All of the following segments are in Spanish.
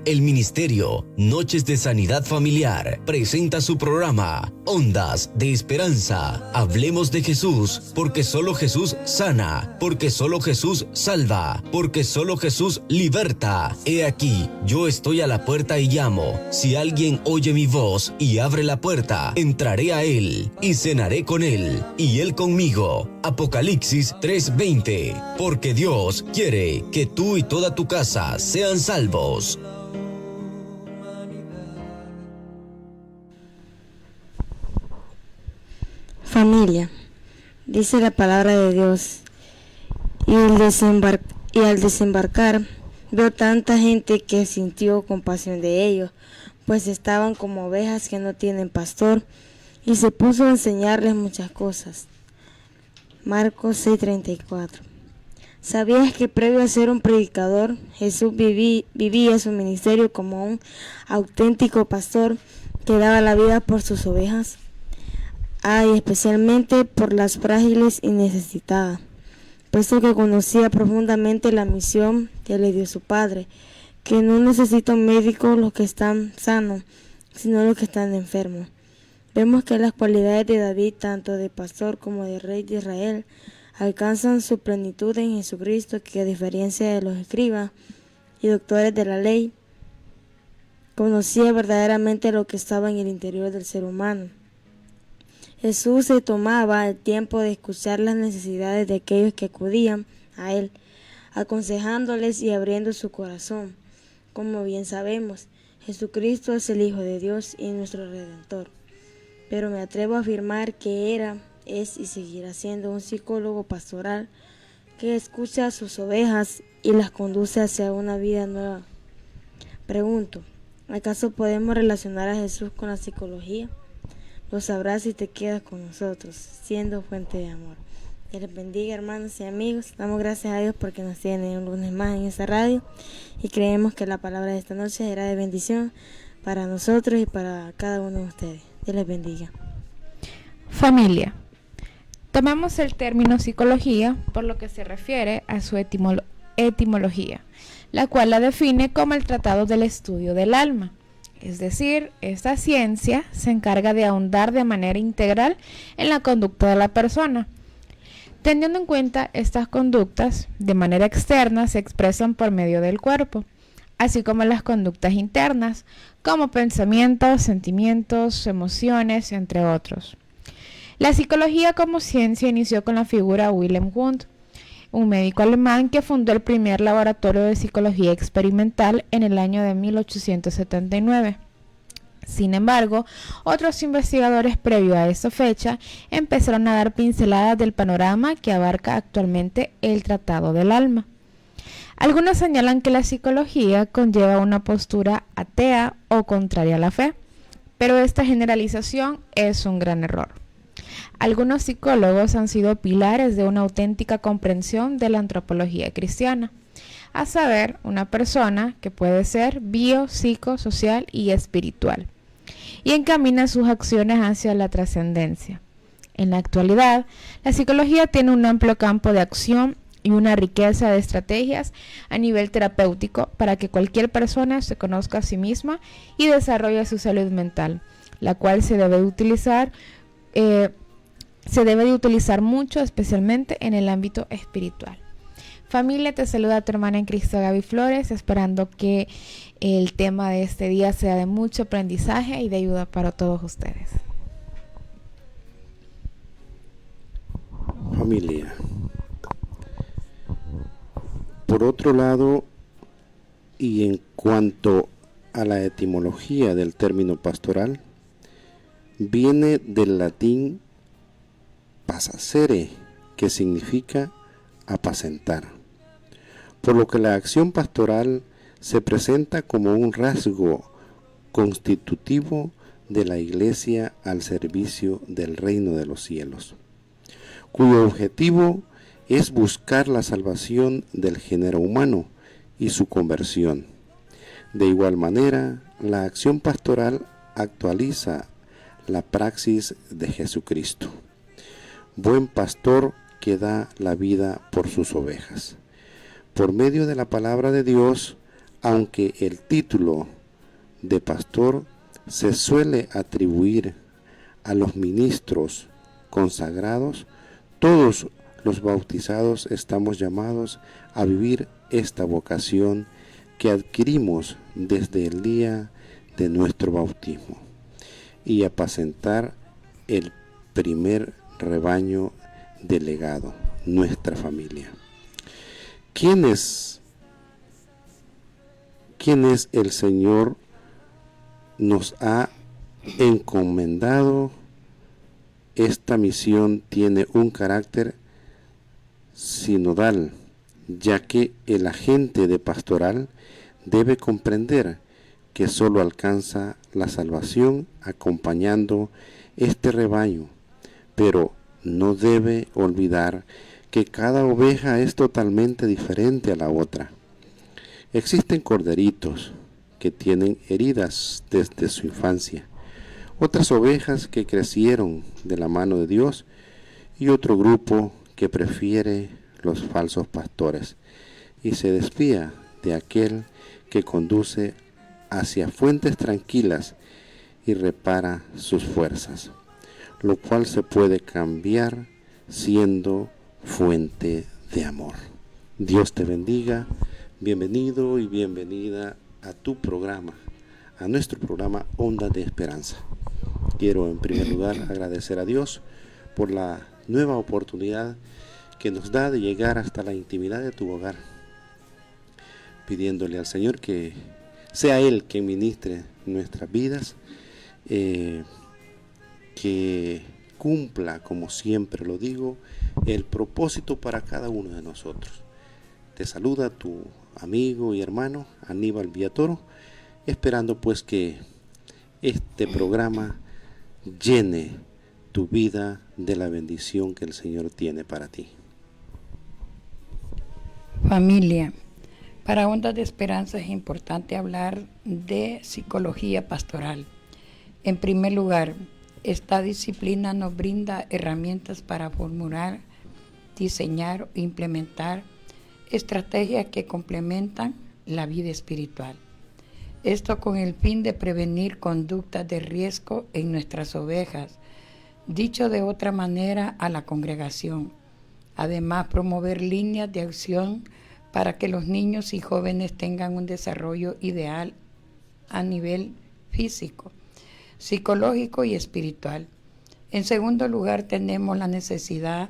El Ministerio Noches de Sanidad Familiar presenta su programa Ondas de Esperanza. Hablemos de Jesús, porque solo Jesús sana, porque solo Jesús salva, porque solo Jesús liberta. He aquí, yo estoy a la puerta y llamo. Si alguien oye mi voz y abre la puerta, entraré a él y cenaré con él y él conmigo. Apocalipsis 3:20. Porque Dios quiere que tú y toda tu casa sean salvos. Familia, dice la palabra de Dios, y al desembarcar veo tanta gente que sintió compasión de ellos, pues estaban como ovejas que no tienen pastor, y se puso a enseñarles muchas cosas. Marcos 6:34. ¿Sabías que previo a ser un predicador, Jesús vivía su ministerio como un auténtico pastor que daba la vida por sus ovejas? Y especialmente por las frágiles y necesitadas, puesto que conocía profundamente la misión que le dio su Padre, que no necesitan médicos los que están sanos, sino los que están enfermos. Vemos que las cualidades de David, tanto de pastor como de rey de Israel, alcanzan su plenitud en Jesucristo, que a diferencia de los escribas y doctores de la ley, conocía verdaderamente lo que estaba en el interior del ser humano. Jesús se tomaba el tiempo de escuchar las necesidades de aquellos que acudían a Él, aconsejándoles y abriendo su corazón. Como bien sabemos, Jesucristo es el Hijo de Dios y nuestro Redentor. Pero me atrevo a afirmar que era, es y seguirá siendo un psicólogo pastoral que escucha a sus ovejas y las conduce hacia una vida nueva. Pregunto, ¿acaso podemos relacionar a Jesús con la psicología? Lo sabrás si te quedas con nosotros, siendo fuente de amor. Que les bendiga, hermanos y amigos. Damos gracias a Dios porque nos tiene un lunes más en esta radio y creemos que la palabra de esta noche será de bendición para nosotros y para cada uno de ustedes. Dios les bendiga. Familia. Tomamos el término psicología por lo que se refiere a su etimología, la cual la define como el tratado del estudio del alma. Es decir, esta ciencia se encarga de ahondar de manera integral en la conducta de la persona. Teniendo en cuenta estas conductas, de manera externa se expresan por medio del cuerpo, así como las conductas internas, como pensamientos, sentimientos, emociones, entre otros. La psicología como ciencia inició con la figura Wilhelm Wundt, un médico alemán que fundó el primer laboratorio de psicología experimental en el año de 1879. Sin embargo, otros investigadores previo a esa fecha empezaron a dar pinceladas del panorama que abarca actualmente el tratado del alma. Algunos señalan que la psicología conlleva una postura atea o contraria a la fe, pero esta generalización es un gran error. Algunos psicólogos han sido pilares de una auténtica comprensión de la antropología cristiana, a saber, una persona que puede ser bio, psico, social y espiritual, y encamina sus acciones hacia la trascendencia. En la actualidad, la psicología tiene un amplio campo de acción y una riqueza de estrategias a nivel terapéutico para que cualquier persona se conozca a sí misma y desarrolle su salud mental, la cual se debe de utilizar mucho, especialmente en el ámbito espiritual. Familia, te saluda tu hermana en Cristo, Gaby Flores, esperando que el tema de este día sea de mucho aprendizaje y de ayuda para todos ustedes. Familia, por otro lado, y en cuanto a la etimología del término pastoral, viene del latín pasacere, que significa apacentar, por lo que la acción pastoral se presenta como un rasgo constitutivo de la Iglesia al servicio del reino de los cielos, cuyo objetivo es buscar la salvación del género humano y su conversión. De igual manera, la acción pastoral actualiza la praxis de Jesucristo, buen pastor que da la vida por sus ovejas. Por medio de la palabra de Dios, aunque el título de pastor se suele atribuir a los ministros consagrados, todos los bautizados estamos llamados a vivir esta vocación que adquirimos desde el día de nuestro bautismo y apacentar el primer rebaño delegado, nuestra familia. ¿Quién es el Señor? Nos ha encomendado esta misión, tiene un carácter sinodal, ya que el agente de pastoral debe comprender que solo alcanza la salvación acompañando este rebaño, pero no debe olvidar que cada oveja es totalmente diferente a la otra. Existen corderitos que tienen heridas desde su infancia, otras ovejas que crecieron de la mano de Dios y otro grupo que prefiere los falsos pastores y se desvía de aquel que conduce hacia fuentes tranquilas y repara sus fuerzas, lo cual se puede cambiar siendo fuente de amor. Dios te bendiga, bienvenido y bienvenida a tu programa, a nuestro programa Ondas de Esperanza. Quiero en primer lugar agradecer a Dios por la nueva oportunidad que nos da de llegar hasta la intimidad de tu hogar, pidiéndole al Señor que sea Él quien ministre nuestras vidas, que cumpla, como siempre lo digo, el propósito para cada uno de nosotros. Te saluda tu amigo y hermano Aníbal Villatoro, esperando pues que este programa llene tu vida de la bendición que el Señor tiene para ti. Familia, para Ondas de Esperanza es importante hablar de psicología pastoral. En primer lugar, esta disciplina nos brinda herramientas para formular, diseñar e implementar estrategias que complementan la vida espiritual. Esto con el fin de prevenir conductas de riesgo en nuestras ovejas, dicho de otra manera a la congregación. Además, promover líneas de acción para que los niños y jóvenes tengan un desarrollo ideal a nivel físico, psicológico y espiritual. En segundo lugar, tenemos la necesidad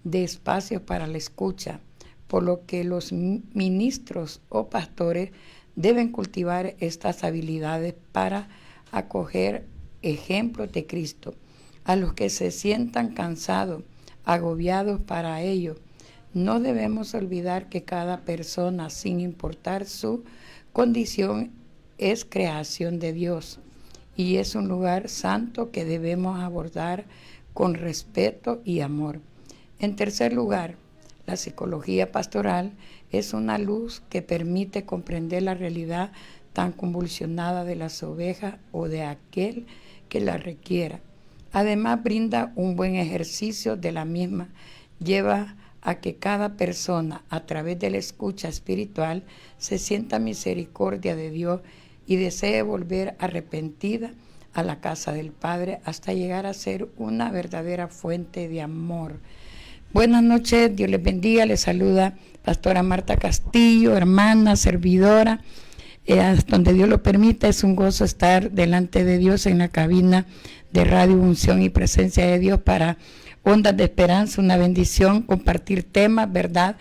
de espacios para la escucha, por lo que los ministros o pastores deben cultivar estas habilidades para acoger ejemplos de Cristo, a los que se sientan cansados, agobiados para ello. No debemos olvidar que cada persona, sin importar su condición, es creación de Dios y es un lugar santo que debemos abordar con respeto y amor. En tercer lugar, la psicología pastoral es una luz que permite comprender la realidad tan convulsionada de las ovejas o de aquel que la requiera. Además, brinda un buen ejercicio de la misma, lleva a que cada persona, a través de la escucha espiritual, se sienta misericordia de Dios y desee volver arrepentida a la casa del Padre hasta llegar a ser una verdadera fuente de amor. Buenas noches, Dios les bendiga, les saluda Pastora Marta Castillo, hermana, servidora. Hasta donde Dios lo permita, es un gozo estar delante de Dios en la cabina de Radio Unción y Presencia de Dios para Ondas de Esperanza, una bendición, compartir temas, ¿verdad?,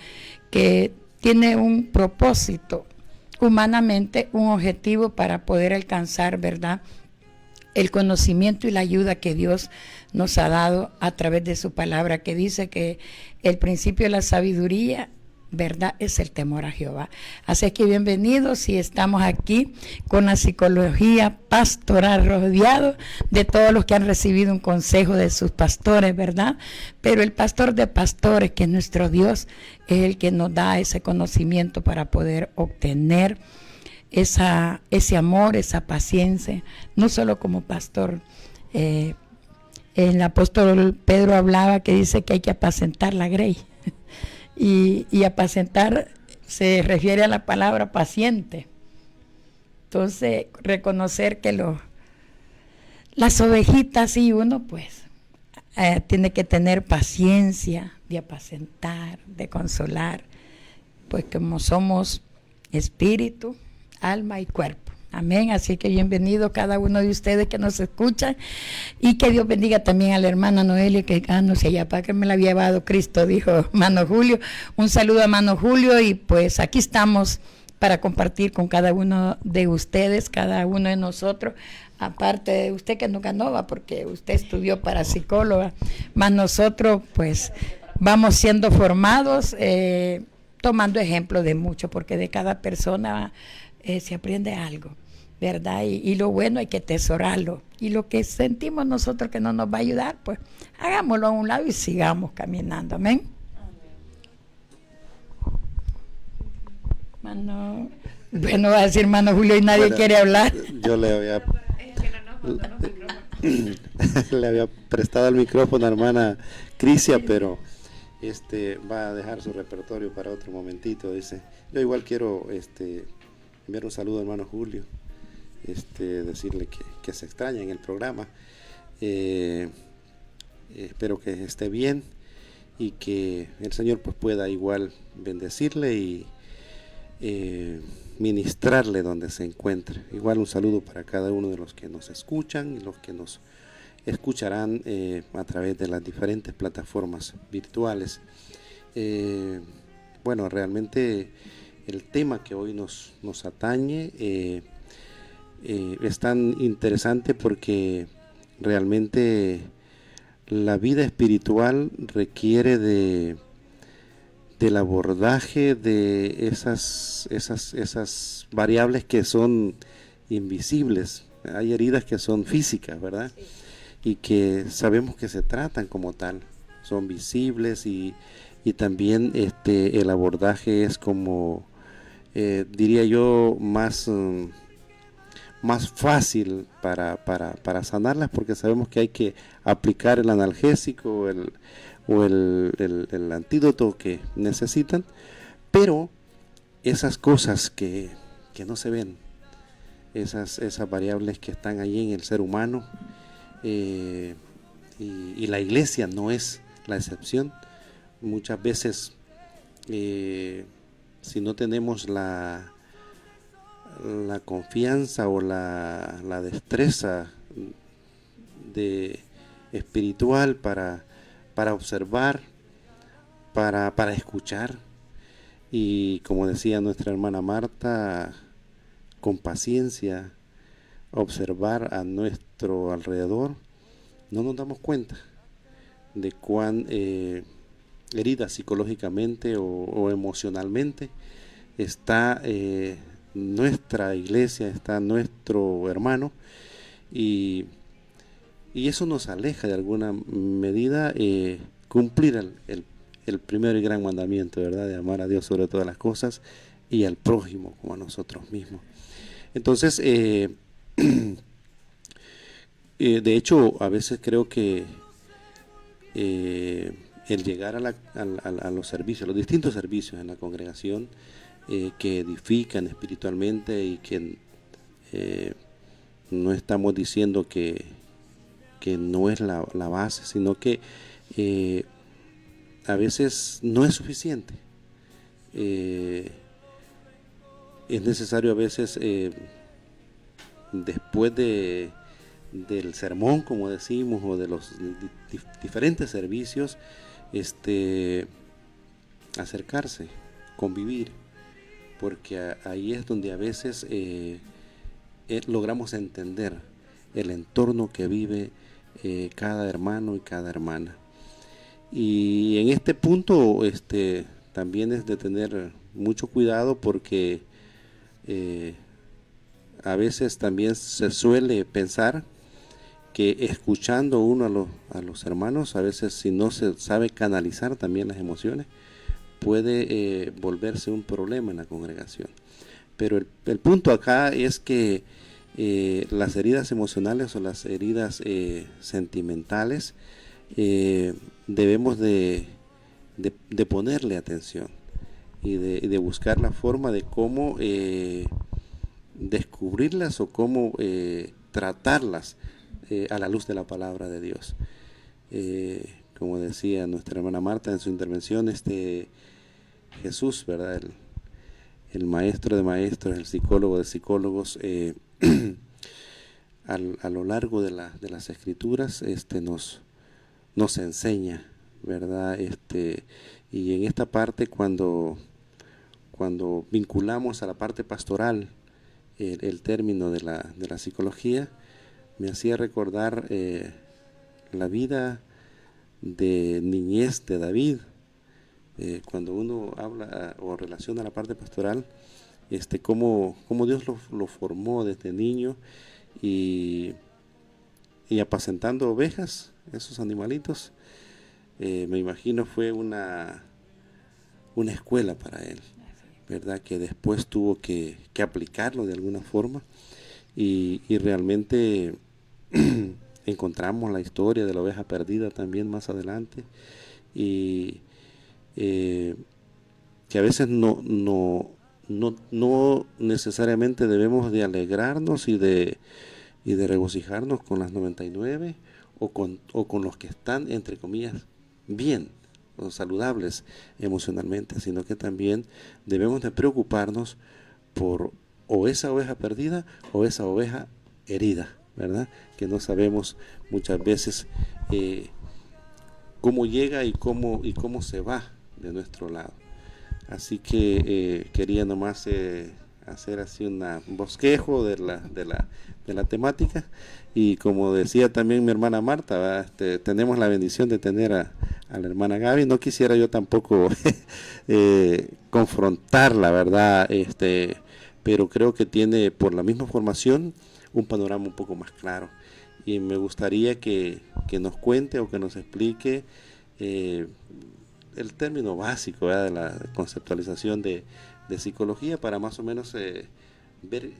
que tiene un propósito, humanamente, un objetivo para poder alcanzar, ¿verdad?, el conocimiento y la ayuda que Dios nos ha dado a través de su palabra, que dice que el principio de la sabiduría, ¿verdad?, es el temor a Jehová. Así que bienvenidos, y estamos aquí con la psicología pastoral, rodeado de todos los que han recibido un consejo de sus pastores, ¿verdad? Pero el pastor de pastores, que es nuestro Dios, es el que nos da ese conocimiento para poder obtener ese amor, esa paciencia, no solo como pastor. El apóstol Pedro hablaba que dice que hay que apacentar la grey. Y apacentar se refiere a la palabra paciente, Entonces, reconocer que las ovejitas y uno pues tiene que tener paciencia de apacentar, de consolar, pues como somos espíritu, alma y cuerpo. Amén. Así que bienvenido cada uno de ustedes que nos escuchan, y que Dios bendiga también a la hermana Noelia, que no sé ya para que me la había llevado Cristo, dijo hermano Julio. Un saludo a hermano Julio, y pues aquí estamos para compartir con cada uno de ustedes, cada uno de nosotros, aparte de usted que no ganó, porque usted estudió para psicóloga, más nosotros pues vamos siendo formados, tomando ejemplo de mucho, porque de cada persona se aprende algo, ¿verdad? Y lo bueno hay que atesorarlo, y lo que sentimos nosotros que no nos va a ayudar, pues hagámoslo a un lado y sigamos caminando. Amén. Bueno, va a decir hermano Julio y nadie quiere hablar. Yo le había prestado el micrófono a la hermana Crisia, pero va a dejar su repertorio para otro momentito, dice. Yo igual quiero enviar un saludo al hermano Julio, decirle que se extraña en el programa. Espero que esté bien y que el Señor pues pueda igual bendecirle y ministrarle donde se encuentre. Igual un saludo para cada uno de los que nos escuchan y los que nos escucharán a través de las diferentes plataformas virtuales. Bueno, realmente el tema que hoy nos atañe es tan interesante, porque realmente la vida espiritual requiere del abordaje de esas variables que son invisibles. Hay heridas que son físicas, ¿verdad? Y que sabemos que se tratan como tal, son visibles, y también el abordaje es como, diría yo, más fácil para sanarlas, porque sabemos que hay que aplicar el analgésico o el antídoto que necesitan, pero esas cosas que no se ven, esas variables que están allí en el ser humano, y la iglesia no es la excepción. Muchas veces, si no tenemos la confianza o la destreza espiritual para observar, para escuchar, y como decía nuestra hermana Marta, con paciencia observar a nuestro alrededor, no nos damos cuenta de cuán herida psicológicamente o emocionalmente está nuestra iglesia, está nuestro hermano, y eso nos aleja de alguna medida cumplir el primer y gran mandamiento, ¿verdad? De amar a Dios sobre todas las cosas y al prójimo como a nosotros mismos. Entonces, de hecho, a veces creo que el llegar a los servicios, los distintos servicios en la congregación, que edifican espiritualmente, y que no estamos diciendo que no es la base, sino que a veces no es suficiente. Es necesario a veces, después del sermón, como decimos, o de los diferentes servicios, acercarse, convivir, porque ahí es donde a veces logramos entender el entorno que vive cada hermano y cada hermana. Y en este punto también es de tener mucho cuidado, porque a veces también se suele pensar que escuchando uno a los hermanos, a veces si no se sabe canalizar también las emociones, puede volverse un problema en la congregación. Pero el punto acá es que las heridas emocionales o las heridas sentimentales, debemos de ponerle atención y de buscar la forma de cómo descubrirlas o cómo tratarlas a la luz de la palabra de Dios. Como decía nuestra hermana Marta en su intervención, Jesús, ¿verdad? El maestro de maestros, el psicólogo de psicólogos, a lo largo de las escrituras nos enseña, ¿verdad? Y en esta parte, cuando vinculamos a la parte pastoral el término de la psicología, me hacía recordar la vida de niñez de David. Cuando uno habla o relaciona la parte pastoral, cómo Dios lo formó desde niño y apacentando ovejas, esos animalitos, me imagino fue una escuela para él, ¿verdad? Que después tuvo que aplicarlo de alguna forma y realmente encontramos la historia de la oveja perdida también más adelante, y que a veces no necesariamente debemos de alegrarnos y de regocijarnos con las 99 o con los que están, entre comillas, bien o saludables emocionalmente, sino que también debemos de preocuparnos por o esa oveja perdida o esa oveja herida, ¿verdad? Que no sabemos muchas veces cómo llega y cómo se va de nuestro lado. Así que quería nomás hacer así un bosquejo de la temática, y como decía también mi hermana Marta, ¿verdad? Tenemos la bendición de tener a la hermana Gaby. No quisiera yo tampoco confrontarla, ¿verdad? Pero creo que tiene, por la misma formación, un panorama un poco más claro, y me gustaría que nos cuente o que nos explique el término básico, ¿verdad?, de la conceptualización de psicología, para más o menos ver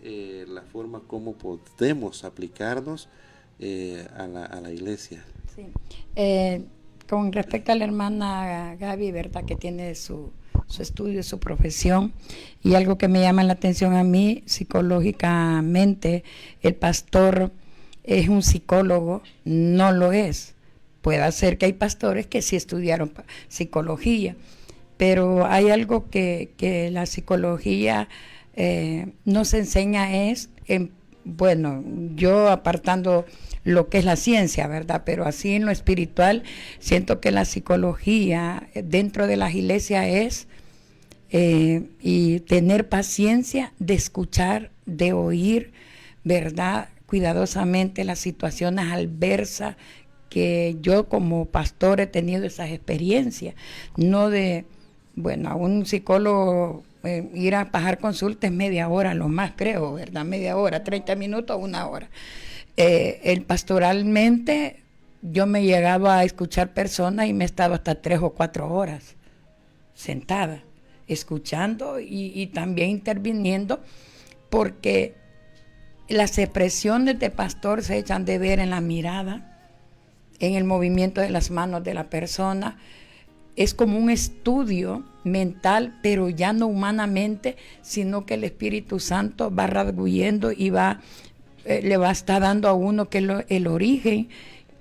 la forma como podemos aplicarnos a la iglesia. Sí. Con respecto a la hermana Gaby, ¿verdad?, que tiene su estudio, su profesión, y algo que me llama la atención a mí, psicológicamente, el pastor es un psicólogo, no lo es. Puede ser que hay pastores que sí estudiaron psicología, pero hay algo que la psicología nos enseña bueno, yo apartando lo que es la ciencia, ¿verdad? Pero así en lo espiritual, siento que la psicología dentro de las iglesias es y tener paciencia de escuchar, de oír, ¿verdad?, cuidadosamente las situaciones adversas, que yo como pastor he tenido esas experiencias, no de, bueno, a un psicólogo ir a pagar consulta es media hora, lo más creo, ¿verdad? Media hora, 30 minutos, 1 hora. El pastoralmente yo me llegaba a escuchar personas y me he estado hasta 3 o 4 horas sentada, escuchando y también interviniendo, porque las expresiones de pastor se echan de ver en la mirada, en el movimiento de las manos de la persona. Es como un estudio mental, pero ya no humanamente, sino que el Espíritu Santo va rasguñendo y le va a estar dando a uno que el origen,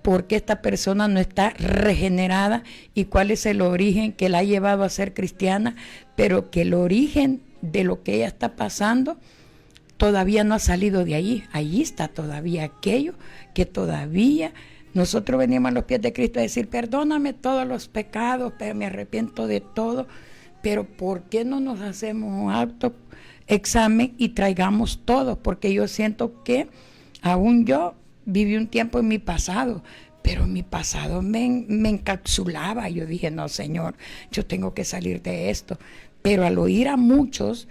porque esta persona no está regenerada y cuál es el origen que la ha llevado a ser cristiana, pero que el origen de lo que ella está pasando todavía no ha salido de allí. Allí está todavía aquello que todavía nosotros venimos a los pies de Cristo a decir: perdóname todos los pecados, pero me arrepiento de todo. Pero ¿por qué no nos hacemos un autoexamen y traigamos todo? Porque yo siento que aún yo viví un tiempo en mi pasado, pero mi pasado me encapsulaba. Yo dije: no, Señor, yo tengo que salir de esto. Pero al oír a muchos,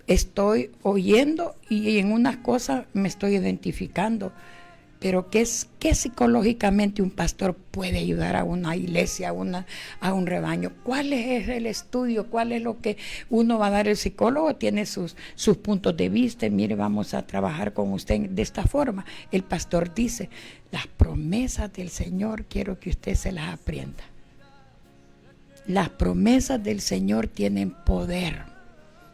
estoy oyendo y en unas cosas me estoy identificando. Pero ¿qué psicológicamente un pastor puede ayudar a una iglesia, a un rebaño? ¿Cuál es el estudio? ¿Cuál es lo que uno va a dar? El psicólogo tiene sus puntos de vista. Mire, vamos a trabajar con usted de esta forma. El pastor dice: las promesas del Señor quiero que usted se las aprenda. Las promesas del Señor tienen poder.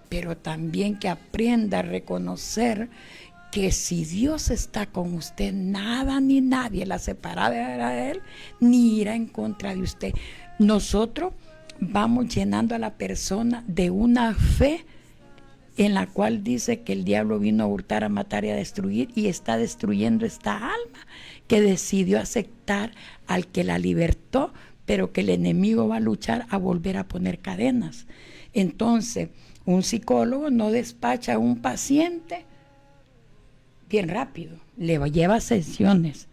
pero también que aprenda a reconocer que si Dios está con usted, nada ni nadie la separará de Él, ni irá en contra de usted. Nosotros vamos llenando a la persona de una fe en la cual dice que el diablo vino a hurtar, a matar y a destruir, y está destruyendo esta alma que decidió aceptar al que la libertó, pero que el enemigo va a luchar a volver a poner cadenas. Entonces, un psicólogo no despacha a un paciente bien rápido, le lleva sesiones,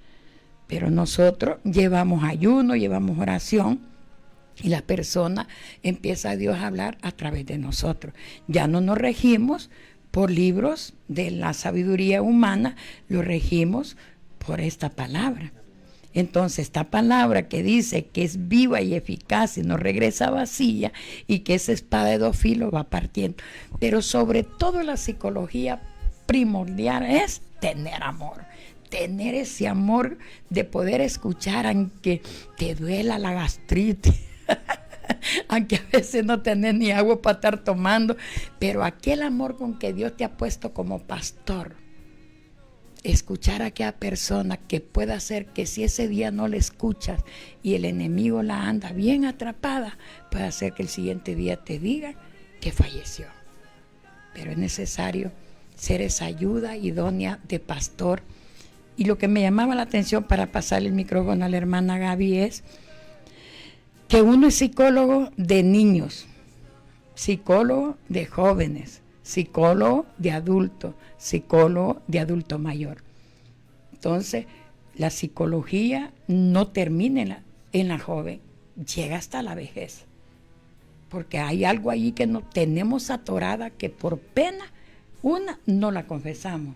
pero nosotros llevamos ayuno, llevamos oración, y la persona empieza a Dios a hablar a través de nosotros. Ya no nos regimos por libros de la sabiduría humana, lo regimos por esta palabra. Entonces, esta palabra que dice que es viva y eficaz y no regresa vacía, y que esa espada de dos filos va partiendo. Pero sobre todo la psicología primordial es tener amor. Tener ese amor de poder escuchar aunque te duela la gastritis. Aunque a veces no tenés ni agua para estar tomando, pero aquel amor con que Dios te ha puesto como pastor, escuchar a aquella persona que pueda hacer que si ese día no le escuchas y el enemigo la anda bien atrapada, puede hacer que el siguiente día te diga que falleció. Pero es necesario ser esa ayuda idónea de pastor. Y lo que me llamaba la atención para pasarle el micrófono a la hermana Gaby es que uno es psicólogo de niños, psicólogo de jóvenes, psicólogo de adultos, psicólogo de adulto mayor. Entonces, la psicología no termina en la joven, llega hasta la vejez. Porque hay algo ahí que no tenemos atorada, que por pena, una, no la confesamos,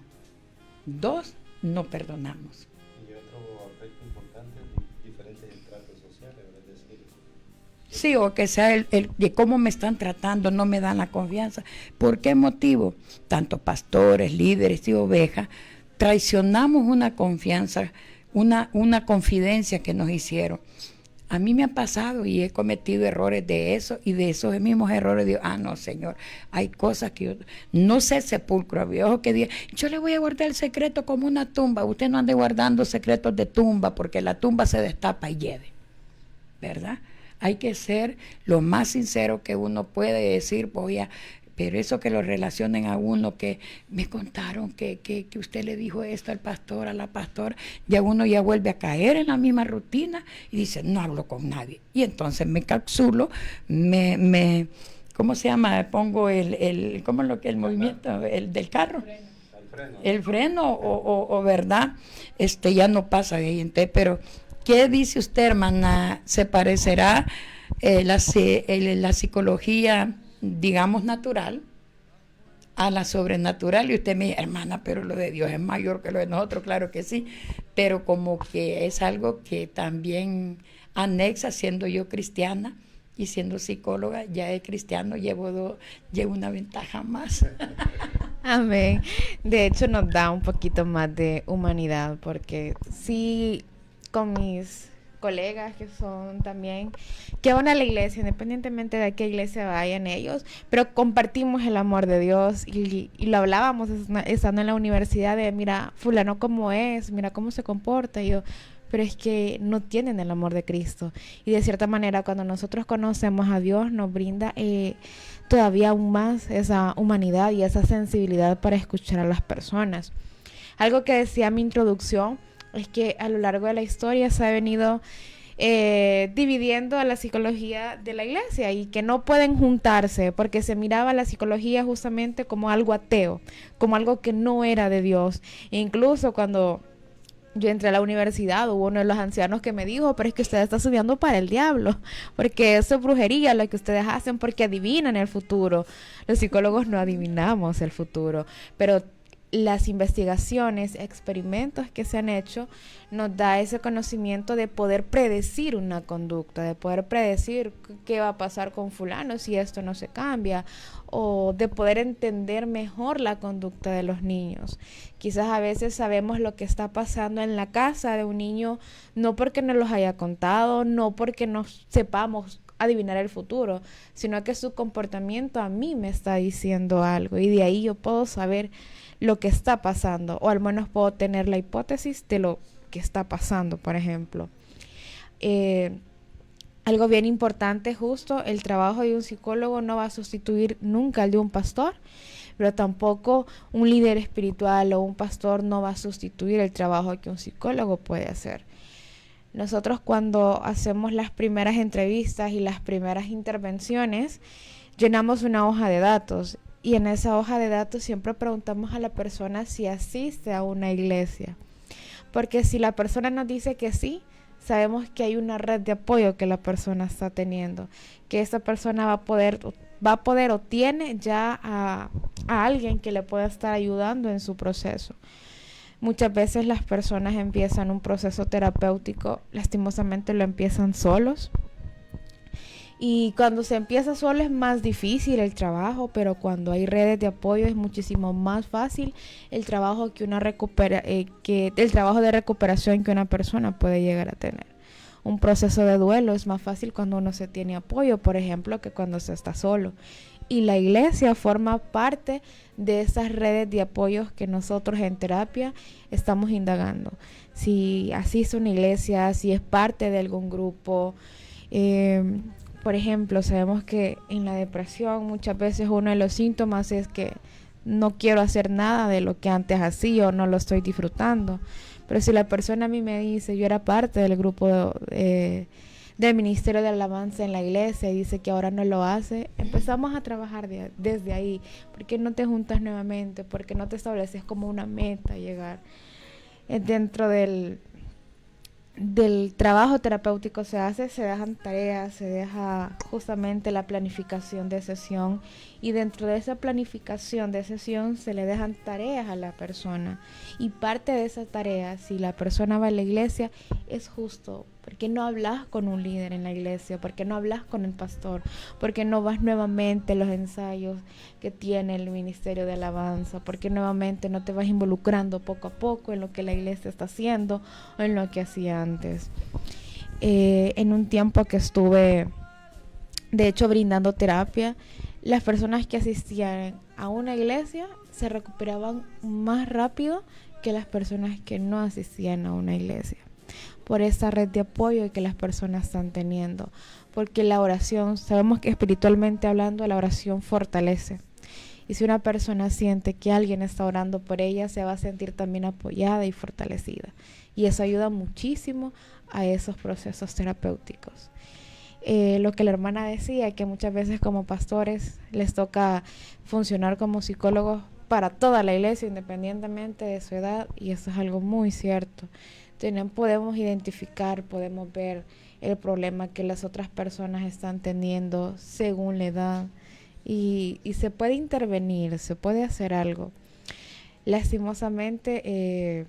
dos, no perdonamos. Y otro aspecto importante, diferentes estratos sociales, es decir. Sí, o que sea el de cómo me están tratando, no me dan la confianza. ¿Por qué motivo? Tanto pastores, líderes y ovejas, traicionamos una confianza, una confidencia que nos hicieron. A mí me ha pasado y he cometido errores de eso, y de esos mismos errores digo, no, Señor, hay cosas que yo no sé, sepulcro viejo que diga, yo le voy a guardar el secreto como una tumba. Usted no ande guardando secretos de tumba, porque la tumba se destapa y lleve, ¿verdad? Hay que ser lo más sincero que uno puede decir, pero eso que lo relacionen a uno, que me contaron que usted le dijo esto al pastor, a la pastora, ya uno ya vuelve a caer en la misma rutina y dice, no hablo con nadie. Y entonces me capsulo, ¿cómo se llama? Pongo el movimiento del carro. El freno, o verdad, ya no pasa de ahí. Pero, ¿qué dice usted, hermana? ¿Se parecerá la psicología, digamos, natural a la sobrenatural? Y usted me dice, hermana, pero lo de Dios es mayor que lo de nosotros. Claro que sí, pero como que es algo que también anexa, siendo yo cristiana y siendo psicóloga, ya de cristiano llevo una ventaja más. Amén. De hecho, nos da un poquito más de humanidad, porque sí, con mis colegas que son también, que van a la iglesia, independientemente de a qué iglesia vayan ellos, pero compartimos el amor de Dios, y lo hablábamos estando en la universidad de, mira, fulano cómo es, mira cómo se comporta, y yo, pero es que no tienen el amor de Cristo. Y de cierta manera, cuando nosotros conocemos a Dios, nos brinda todavía aún más esa humanidad y esa sensibilidad para escuchar a las personas. Algo que decía mi introducción es que a lo largo de la historia se ha venido dividiendo a la psicología de la iglesia, y que no pueden juntarse, porque se miraba la psicología justamente como algo ateo, como algo que no era de Dios. E incluso cuando yo entré a la universidad, hubo uno de los ancianos que me dijo, pero es que usted está estudiando para el diablo, porque eso es brujería lo que ustedes hacen, porque adivinan el futuro. Los psicólogos no adivinamos el futuro, pero las investigaciones, experimentos que se han hecho, nos da ese conocimiento de poder predecir una conducta, de poder predecir qué va a pasar con fulano si esto no se cambia, o de poder entender mejor la conducta de los niños. Quizás a veces sabemos lo que está pasando en la casa de un niño, no porque nos los haya contado, no porque no sepamos adivinar el futuro, sino que su comportamiento a mí me está diciendo algo y de ahí yo puedo saber lo que está pasando, o al menos puedo tener la hipótesis de lo que está pasando, por ejemplo. Algo bien importante, justo, el trabajo de un psicólogo no va a sustituir nunca al de un pastor, pero tampoco un líder espiritual o un pastor no va a sustituir el trabajo que un psicólogo puede hacer. Nosotros cuando hacemos las primeras entrevistas y las primeras intervenciones, llenamos una hoja de datos y en esa hoja de datos siempre preguntamos a la persona si asiste a una iglesia. Porque si la persona nos dice que sí, sabemos que hay una red de apoyo que la persona está teniendo, que esa persona va a poder o tiene ya a alguien que le pueda estar ayudando en su proceso. Muchas veces las personas empiezan un proceso terapéutico, lastimosamente lo empiezan solos. Y cuando se empieza solo es más difícil el trabajo, pero cuando hay redes de apoyo es muchísimo más fácil el trabajo el trabajo de recuperación que una persona puede llegar a tener. Un proceso de duelo es más fácil cuando uno se tiene apoyo, por ejemplo, que cuando se está solo. Y la iglesia forma parte de esas redes de apoyos que nosotros en terapia estamos indagando. Si asiste a una iglesia, si es parte de algún grupo. Por ejemplo, sabemos que en la depresión muchas veces uno de los síntomas es que no quiero hacer nada de lo que antes hacía o no lo estoy disfrutando. Pero si la persona a mí me dice, yo era parte del grupo del Ministerio de Alabanza en la iglesia y dice que ahora no lo hace, empezamos a trabajar desde ahí. ¿Por qué no te juntas nuevamente? ¿Por qué no te estableces como una meta llegar? Dentro del trabajo terapéutico se dejan tareas, se deja justamente la planificación de sesión y dentro de esa planificación de sesión se le dejan tareas a la persona y parte de esas tareas, si la persona va a la iglesia, es justo. ¿Por qué no hablas con un líder en la iglesia? ¿Por qué no hablas con el pastor? ¿Por qué no vas nuevamente a los ensayos que tiene el Ministerio de Alabanza? ¿Por qué nuevamente no te vas involucrando poco a poco en lo que la iglesia está haciendo o en lo que hacía antes? En un tiempo que estuve, de hecho, brindando terapia, las personas que asistían a una iglesia se recuperaban más rápido que las personas que no asistían a una iglesia, por esa red de apoyo que las personas están teniendo, porque la oración, sabemos que espiritualmente hablando, la oración fortalece, y si una persona siente que alguien está orando por ella, se va a sentir también apoyada y fortalecida, y eso ayuda muchísimo a esos procesos terapéuticos. Lo que la hermana decía, que muchas veces como pastores les toca funcionar como psicólogos para toda la iglesia, independientemente de su edad, y eso es algo muy cierto. Podemos identificar, podemos ver el problema que las otras personas están teniendo según la edad y se puede intervenir, se puede hacer algo. Lastimosamente,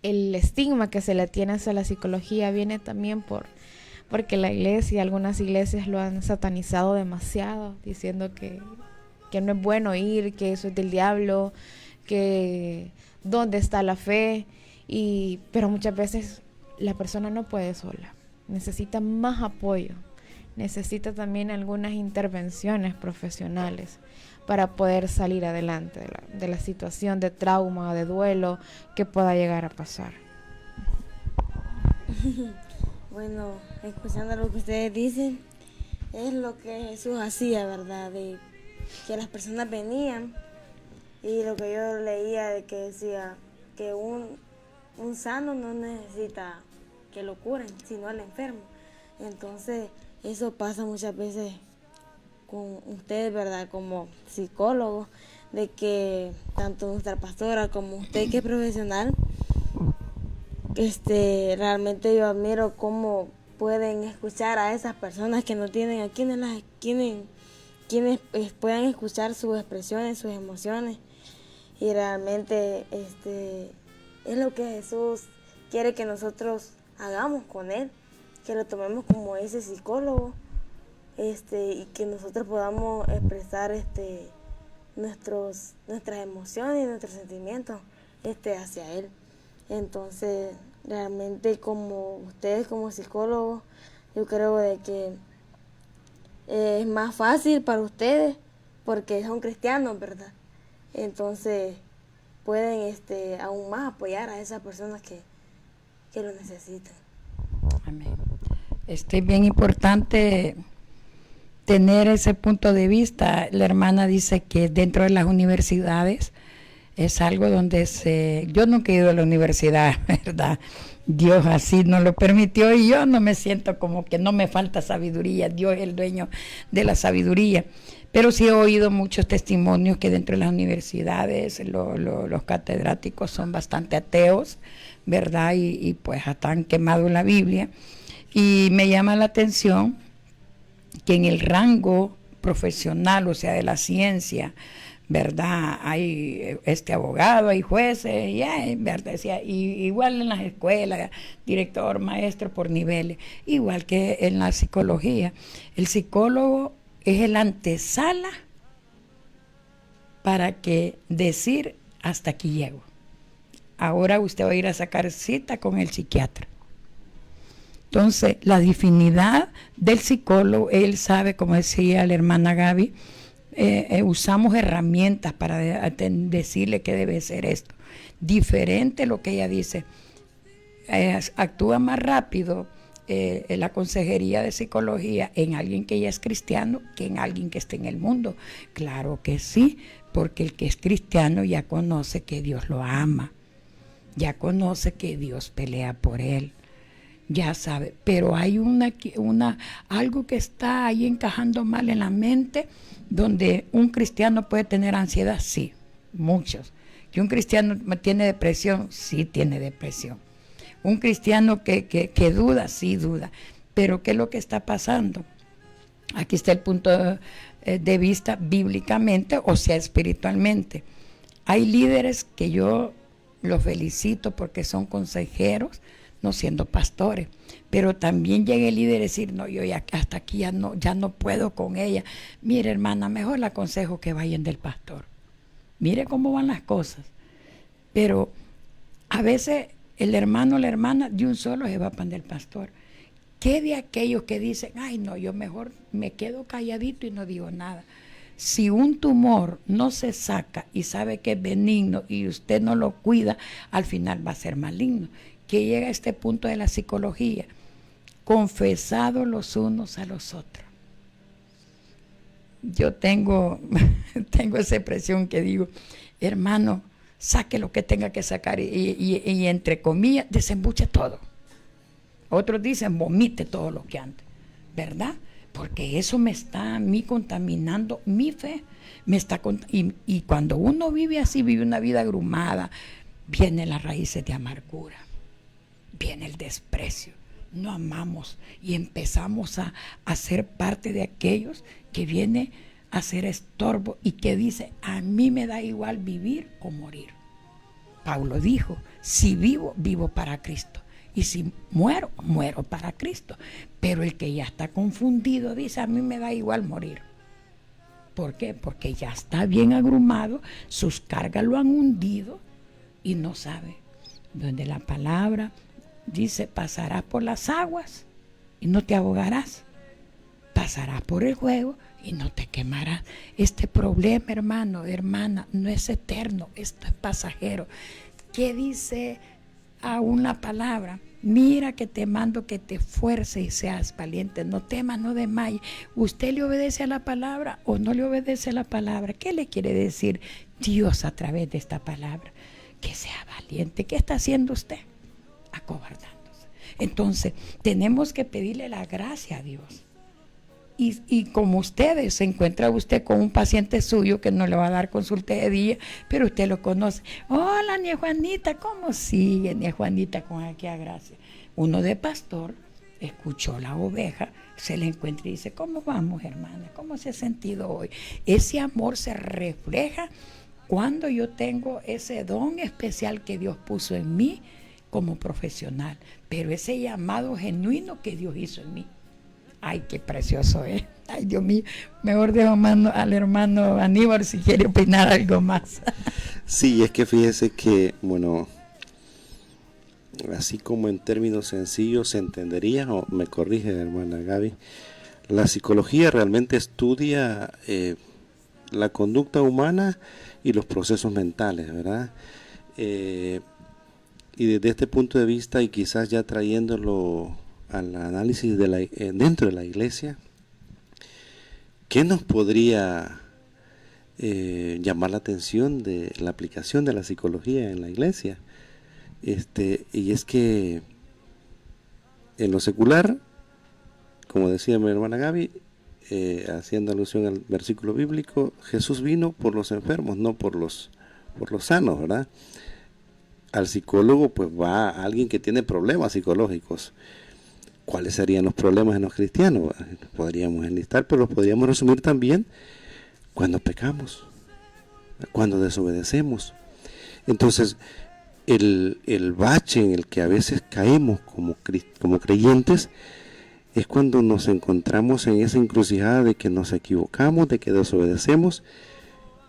el estigma que se le tiene hacia la psicología viene también porque la iglesia, algunas iglesias lo han satanizado demasiado, diciendo que no es bueno ir, que eso es del diablo, que dónde está la fe. Pero muchas veces la persona no puede sola, necesita más apoyo, necesita también algunas intervenciones profesionales para poder salir adelante de la situación de trauma o de duelo que pueda llegar a pasar. Bueno, escuchando lo que ustedes dicen, es lo que Jesús hacía, ¿verdad? De que las personas venían y lo que yo leía de que decía que un sano no necesita que lo curen, sino al enfermo. Entonces, eso pasa muchas veces con ustedes, ¿verdad? Como psicólogos, de que tanto nuestra pastora como usted que es profesional, realmente yo admiro cómo pueden escuchar a esas personas que no tienen a quienes puedan escuchar sus expresiones, sus emociones, y realmente es lo que Jesús quiere que nosotros hagamos con Él, que lo tomemos como ese psicólogo, y que nosotros podamos expresar nuestras emociones y nuestros sentimientos hacia Él. Entonces, realmente como ustedes como psicólogos yo creo de que es más fácil para ustedes porque son cristianos, ¿verdad? Entonces pueden aún más apoyar a esas personas que lo necesitan. Amén. Es bien importante tener ese punto de vista. La hermana dice que dentro de las universidades es algo donde yo nunca he ido a la universidad, ¿verdad? Dios así nos lo permitió y yo no me siento como que no me falta sabiduría. Dios es el dueño de la sabiduría. Pero sí he oído muchos testimonios que dentro de las universidades los catedráticos son bastante ateos, ¿verdad? Y pues hasta han quemado la Biblia. Y me llama la atención que en el rango profesional, o sea, de la ciencia, ¿verdad? Hay abogado, hay jueces, ¿verdad? Decía, y igual en las escuelas, director, maestro por niveles, igual que en la psicología. El psicólogo es el antesala para que decir hasta aquí llego. Ahora usted va a ir a sacar cita con el psiquiatra. Entonces, la divinidad del psicólogo, él sabe, como decía la hermana Gaby, usamos herramientas para decirle que debe ser esto. Diferente lo que ella dice, actúa más rápido la consejería de psicología en alguien que ya es cristiano que en alguien que esté en el mundo. Claro que sí, porque el que es cristiano ya conoce que Dios lo ama, ya conoce que Dios pelea por él, ya sabe, pero hay algo que está ahí encajando mal en la mente, donde un cristiano puede tener ansiedad, sí, muchos. Que un cristiano tiene depresión, sí tiene depresión. Un cristiano que duda, sí duda. Pero ¿qué es lo que está pasando? Aquí está el punto de vista bíblicamente, o sea, espiritualmente. Hay líderes que yo los felicito porque son consejeros, no siendo pastores, pero también llega el líder a decir, no, yo ya hasta aquí ya no puedo con ella. Mire, hermana, mejor le aconsejo que vayan del pastor. Mire cómo van las cosas. Pero a veces el hermano o la hermana de un solo se va para del pastor. ¿Qué de aquellos que dicen, ay no, yo mejor me quedo calladito y no digo nada? Si un tumor no se saca y sabe que es benigno y usted no lo cuida, al final va a ser maligno. Que llega a este punto de la psicología, confesados los unos a los otros. Yo tengo esa expresión que digo, hermano, saque lo que tenga que sacar y entre comillas, desembuche todo. Otros dicen, vomite todo lo que ande, ¿verdad? Porque eso me está a mí contaminando mi fe. Y cuando uno vive así, vive una vida agrumada, vienen las raíces de amargura, viene el desprecio. No amamos y empezamos a ser parte de aquellos que viene a ser estorbo y que dice, a mí me da igual vivir o morir. Pablo dijo, si vivo, vivo para Cristo. Y si muero, muero para Cristo. Pero el que ya está confundido dice, a mí me da igual morir. ¿Por qué? Porque ya está bien agrumado, sus cargas lo han hundido y no sabe. Donde la palabra dice, pasarás por las aguas y no te ahogarás. Pasarás por el fuego y no te quemarás. Este problema, hermano, hermana, no es eterno, esto es pasajero. ¿Qué dice aún la palabra? Mira que te mando que te esfuerces y seas valiente, no temas, no desmayes. ¿Usted le obedece a la palabra o no le obedece a la palabra? ¿Qué le quiere decir Dios a través de esta palabra? Que sea valiente. ¿Qué está haciendo usted? Acobardándose. Entonces, tenemos que pedirle la gracia a Dios. Y como ustedes, se encuentra usted con un paciente suyo que no le va a dar consulta de día, pero usted lo conoce. Hola, Nia Juanita, ¿cómo sigue Nia Juanita con aquella gracia? Uno de pastor escuchó la oveja, se le encuentra y dice, ¿cómo vamos, hermana? ¿Cómo se ha sentido hoy? Ese amor se refleja cuando yo tengo ese don especial que Dios puso en mí como profesional, pero ese llamado genuino que Dios hizo en mí. Ay, qué precioso es. Ay, Dios mío. Mejor dejo al hermano Aníbal si quiere opinar algo más. Sí, es que fíjese que, bueno, así como en términos sencillos se entendería, o me corrige hermana Gaby, la psicología realmente estudia la conducta humana y los procesos mentales, ¿verdad? Y desde este punto de vista, y quizás ya trayéndolo al análisis dentro de la iglesia, ¿qué nos podría llamar la atención de la aplicación de la psicología en la iglesia? Y es que en lo secular, como decía mi hermana Gaby, haciendo alusión al versículo bíblico, Jesús vino por los enfermos, no por los sanos, ¿verdad? Al psicólogo pues va alguien que tiene problemas psicológicos. ¿Cuáles serían los problemas en los cristianos? Podríamos enlistar, pero los podríamos resumir también cuando pecamos, cuando desobedecemos. Entonces, el bache en el que a veces caemos como creyentes es cuando nos encontramos en esa encrucijada de que nos equivocamos, de que desobedecemos,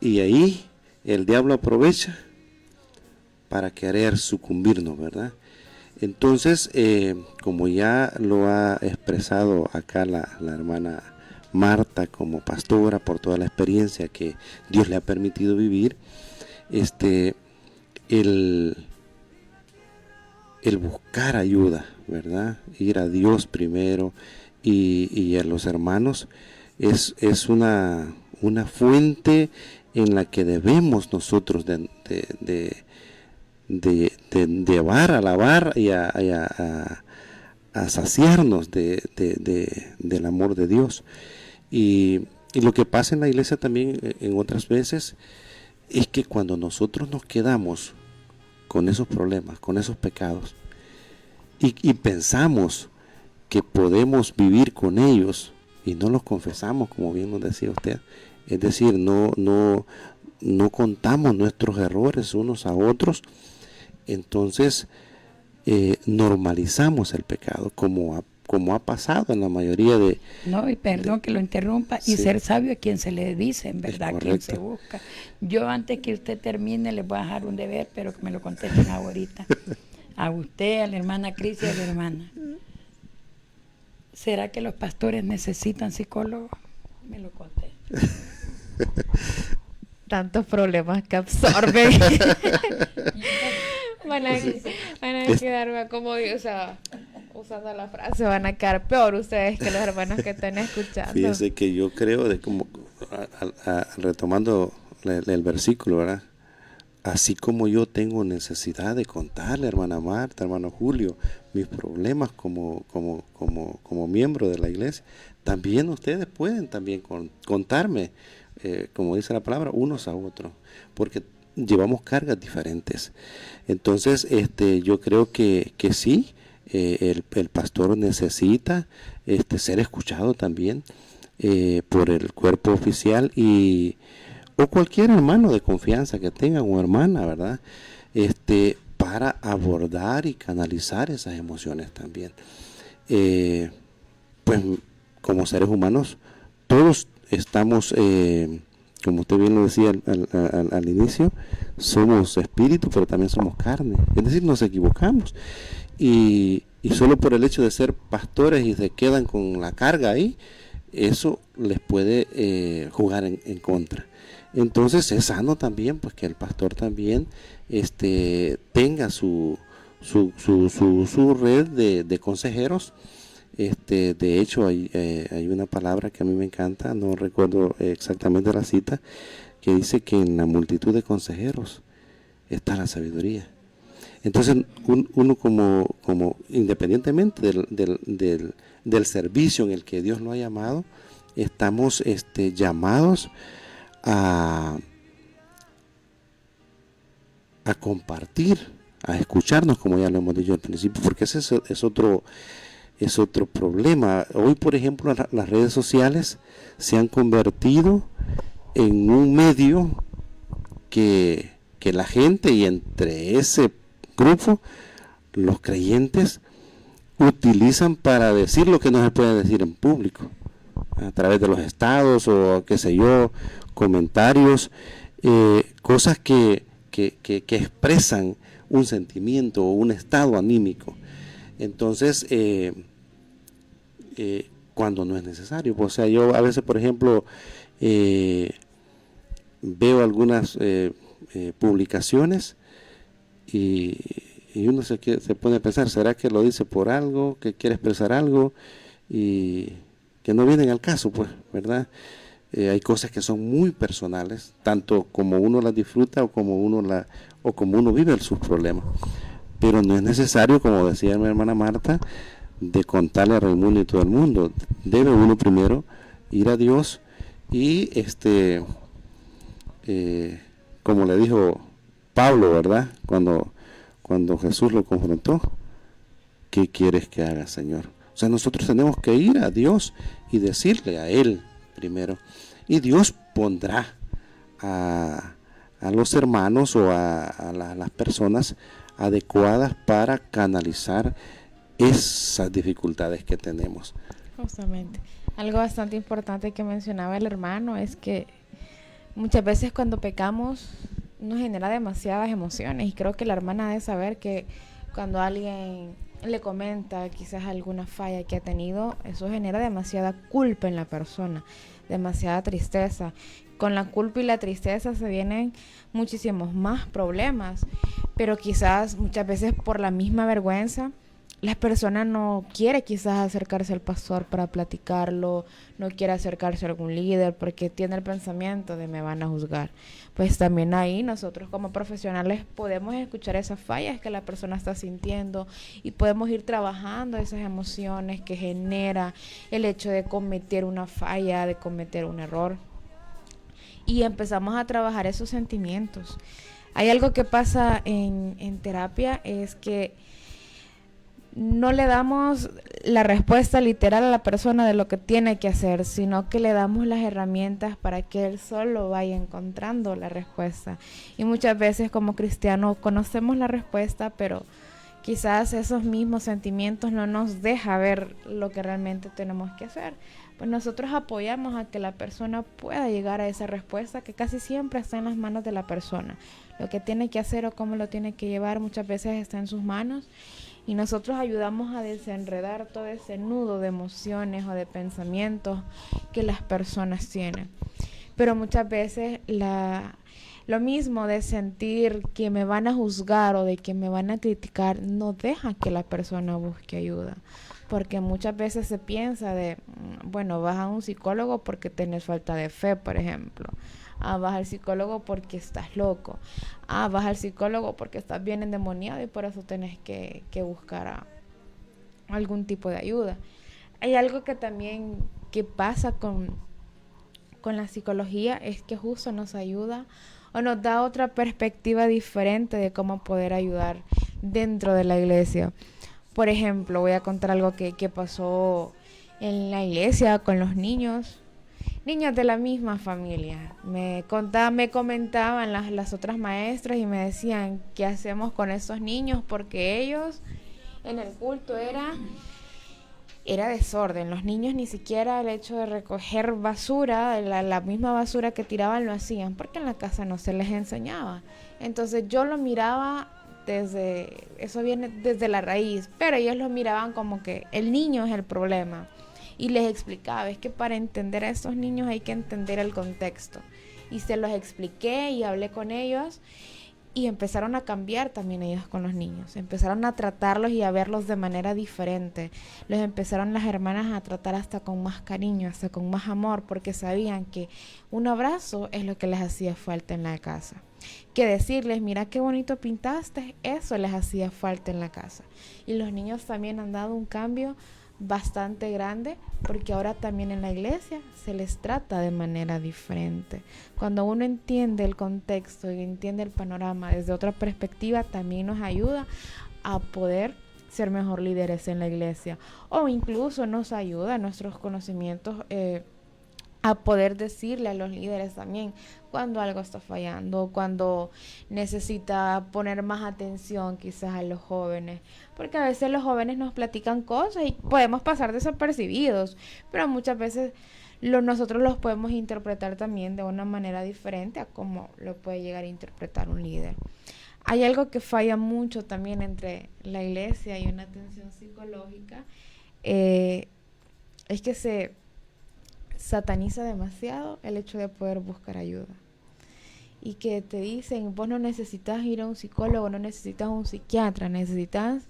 y ahí el diablo aprovecha para querer sucumbirnos, ¿verdad? Entonces, como ya lo ha expresado acá la hermana Marta como pastora, por toda la experiencia que Dios le ha permitido vivir, el buscar ayuda, ¿verdad? Ir a Dios primero y a los hermanos es una fuente en la que debemos nosotros de alabar y a saciarnos del amor de Dios. Y lo que pasa en la iglesia también en otras veces es que cuando nosotros nos quedamos con esos problemas, con esos pecados, y pensamos que podemos vivir con ellos y no los confesamos, como bien nos decía usted, es decir, no contamos nuestros errores unos a otros, entonces normalizamos el pecado, como ha pasado en la mayoría de... No, y perdón que lo interrumpa, y ser sabio a quien se le dice, en verdad, a quien se busca. Yo antes que usted termine les voy a dejar un deber, pero que me lo contesten ahorita. A usted, a la hermana Cris y a la hermana. ¿Será que los pastores necesitan psicólogos? Me lo contestan. Tantos problemas que absorben. van a quedar como, o sea, usando la frase, van a quedar peor ustedes que los hermanos que están escuchando. Fíjense que yo creo, retomando el versículo, ¿verdad? Así como yo tengo necesidad de contarle, hermana Marta, hermano Julio, mis problemas como miembro de la iglesia, también ustedes pueden también contarme, como dice la palabra, unos a otros, porque llevamos cargas diferentes. Entonces, yo creo que sí, el pastor necesita ser escuchado también por el cuerpo oficial o cualquier hermano de confianza que tenga, o hermana, ¿verdad? Para abordar y canalizar esas emociones también. Pues como seres humanos, todos estamos, como usted bien lo decía al inicio, somos espíritu, pero también somos carne. Es decir, nos equivocamos. Y solo por el hecho de ser pastores y se quedan con la carga ahí, eso les puede jugar en contra. Entonces es sano también pues que el pastor también tenga su red de consejeros. De hecho hay una palabra que a mí me encanta, no recuerdo exactamente la cita, que dice que en la multitud de consejeros está la sabiduría. Entonces uno como independientemente del servicio en el que Dios lo ha llamado, estamos llamados a compartir, a escucharnos, como ya lo hemos dicho al principio, porque ese es otro problema. Hoy, por ejemplo, las redes sociales se han convertido en un medio que la gente, y entre ese grupo, los creyentes, utilizan para decir lo que no se puede decir en público, a través de los estados o qué sé yo, comentarios, cosas que expresan un sentimiento o un estado anímico. Entonces, cuando no es necesario. O sea, yo a veces, por ejemplo, veo algunas publicaciones y uno se pone a pensar, ¿será que lo dice por algo, que quiere expresar algo y que no vienen al caso, pues, ¿verdad? Hay cosas que son muy personales, tanto como uno las disfruta o como uno vive sus problemas. Pero no es necesario, como decía mi hermana Marta, de contarle a Raimundo y todo el mundo. Debe uno primero ir a Dios y como le dijo Pablo, ¿verdad? Cuando Jesús lo confrontó, ¿qué quieres que haga, Señor? O sea, nosotros tenemos que ir a Dios y decirle a Él primero. Y Dios pondrá a los hermanos o a las personas adecuadas para canalizar esas dificultades que tenemos. Justamente. Algo bastante importante que mencionaba el hermano es que muchas veces cuando pecamos nos genera demasiadas emociones, y creo que la hermana debe saber que cuando alguien le comenta quizás alguna falla que ha tenido, eso genera demasiada culpa en la persona, demasiada tristeza. Con la culpa y la tristeza se vienen muchísimos más problemas, pero quizás muchas veces por la misma vergüenza la persona no quiere quizás acercarse al pastor para platicarlo, no quiere acercarse a algún líder porque tiene el pensamiento de me van a juzgar. Pues también ahí nosotros como profesionales podemos escuchar esas fallas que la persona está sintiendo y podemos ir trabajando esas emociones que genera el hecho de cometer una falla, de cometer un error. Y empezamos a trabajar esos sentimientos. Hay algo que pasa en terapia, es que no le damos la respuesta literal a la persona de lo que tiene que hacer, sino que le damos las herramientas para que él solo vaya encontrando la respuesta. Y muchas veces como cristianos conocemos la respuesta, pero quizás esos mismos sentimientos no nos deja ver lo que realmente tenemos que hacer. Pues nosotros apoyamos a que la persona pueda llegar a esa respuesta que casi siempre está en las manos de la persona. Lo que tiene que hacer o cómo lo tiene que llevar muchas veces está en sus manos. Y nosotros ayudamos a desenredar todo ese nudo de emociones o de pensamientos que las personas tienen. Pero muchas veces lo mismo de sentir que me van a juzgar o de que me van a criticar no deja que la persona busque ayuda. Porque muchas veces se piensa de, bueno, vas a un psicólogo porque tienes falta de fe, por ejemplo. Vas al psicólogo porque estás loco. Vas al psicólogo porque estás bien endemoniado y por eso tenés que buscar algún tipo de ayuda. Hay algo que también que pasa con la psicología, es que justo nos ayuda o nos da otra perspectiva diferente de cómo poder ayudar dentro de la iglesia. Por ejemplo, voy a contar algo que pasó en la iglesia con los niños de la misma familia. Me comentaban las otras maestras y me decían, ¿qué hacemos con esos niños? Porque ellos en el culto era desorden. Los niños ni siquiera el hecho de recoger basura, la misma basura que tiraban lo hacían, porque en la casa no se les enseñaba. Entonces yo lo miraba eso viene desde la raíz, pero ellos lo miraban como que el niño es el problema. Y les explicaba, es que para entender a estos niños hay que entender el contexto. Y se los expliqué y hablé con ellos y empezaron a cambiar también ellos con los niños. Empezaron a tratarlos y a verlos de manera diferente. Los empezaron las hermanas a tratar hasta con más cariño, hasta con más amor, porque sabían que un abrazo es lo que les hacía falta en la casa. Que decirles, mira qué bonito pintaste, eso les hacía falta en la casa. Y los niños también han dado un cambio bastante grande, porque ahora también en la iglesia se les trata de manera diferente. Cuando uno entiende el contexto y entiende el panorama desde otra perspectiva, también nos ayuda a poder ser mejor líderes en la iglesia, o incluso nos ayuda a nuestros conocimientos a poder decirle a los líderes también cuando algo está fallando, cuando necesita poner más atención quizás a los jóvenes, porque a veces los jóvenes nos platican cosas y podemos pasar desapercibidos, pero muchas veces nosotros los podemos interpretar también de una manera diferente a como lo puede llegar a interpretar un líder. hay algo que falla mucho también entre la iglesia y una atención psicológica, es que se sataniza demasiado el hecho de poder buscar ayuda. Y que te dicen, vos no necesitas ir a un psicólogo, no necesitas un psiquiatra, necesitas,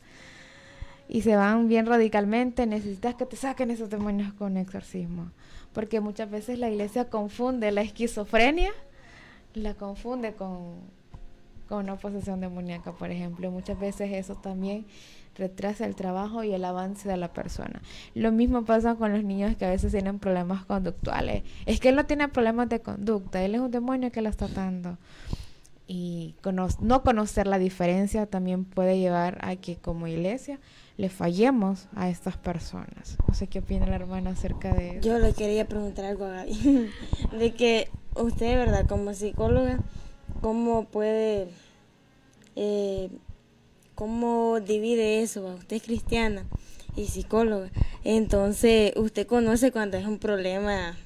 y se van bien radicalmente, necesitas que te saquen esos demonios con exorcismo. Porque muchas veces la iglesia confunde la esquizofrenia, la confunde con una posesión demoníaca, por ejemplo. Muchas veces eso también retrasa el trabajo y el avance de la persona. Lo mismo pasa con los niños que a veces tienen problemas conductuales. Es que él no tiene problemas de conducta, él es un demonio que lo está atando. Y no conocer la diferencia también puede llevar a que como iglesia le fallemos a estas personas. No sé qué opina la hermana acerca de eso. Yo le quería preguntar algo a Gaby, de que usted, ¿verdad? Como psicóloga, ¿cómo puede, cómo divide eso? Usted es cristiana y psicóloga, entonces usted conoce cuando es un problema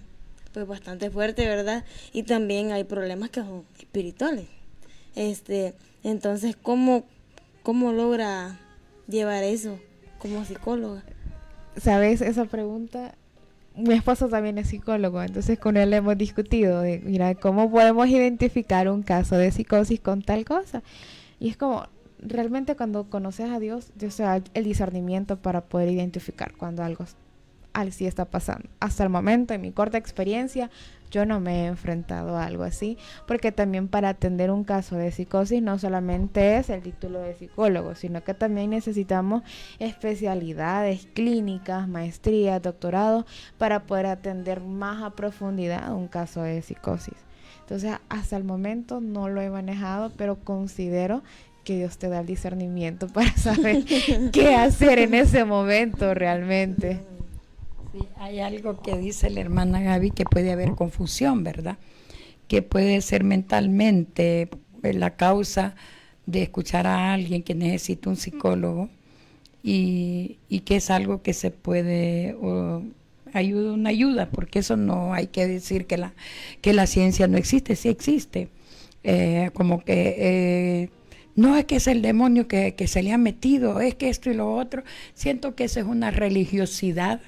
pues bastante fuerte, ¿verdad? Y también hay problemas que son espirituales. Entonces, ¿cómo logra llevar eso como psicóloga? ¿Sabes esa pregunta? Mi esposo también es psicólogo, entonces con él hemos discutido de, mira, ¿cómo podemos identificar un caso de psicosis con tal cosa? Y es como, realmente cuando conoces a Dios te da el discernimiento para poder identificar cuando algo sí está pasando. Hasta el momento, en mi corta experiencia, yo no me he enfrentado a algo así, porque también para atender un caso de psicosis no solamente es el título de psicólogo, sino que también necesitamos especialidades clínicas, maestrías, doctorados, para poder atender más a profundidad un caso de psicosis. Entonces, hasta el momento no lo he manejado, pero considero que Dios te da el discernimiento para saber qué hacer en ese momento realmente. Sí, hay algo que dice la hermana Gaby, que puede haber confusión, ¿verdad? Que puede ser mentalmente la causa de escuchar a alguien que necesita un psicólogo y que es algo que se puede, una ayuda, porque eso no hay que decir que la ciencia no existe, sí existe. No es que es el demonio que se le ha metido, es que esto y lo otro. Siento que eso es una religiosidad,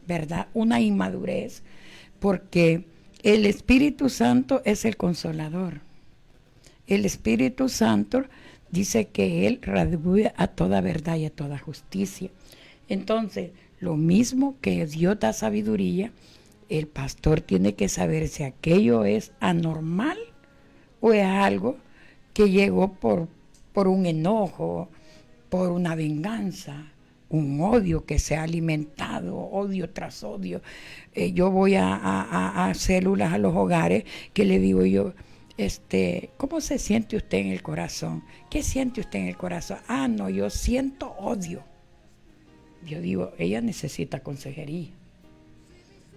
¿verdad? Una inmadurez, porque el Espíritu Santo es el consolador. El Espíritu Santo dice que Él redarguye a toda verdad y a toda justicia. Entonces, lo mismo que Dios da sabiduría, el pastor tiene que saber si aquello es anormal o es algo que llegó por un enojo, por una venganza, un odio que se ha alimentado, odio tras odio. Yo voy a células, a los hogares, que le digo yo, ¿cómo se siente usted en el corazón? ¿Qué siente usted en el corazón? Ah, no, yo siento odio. Yo digo, ella necesita consejería,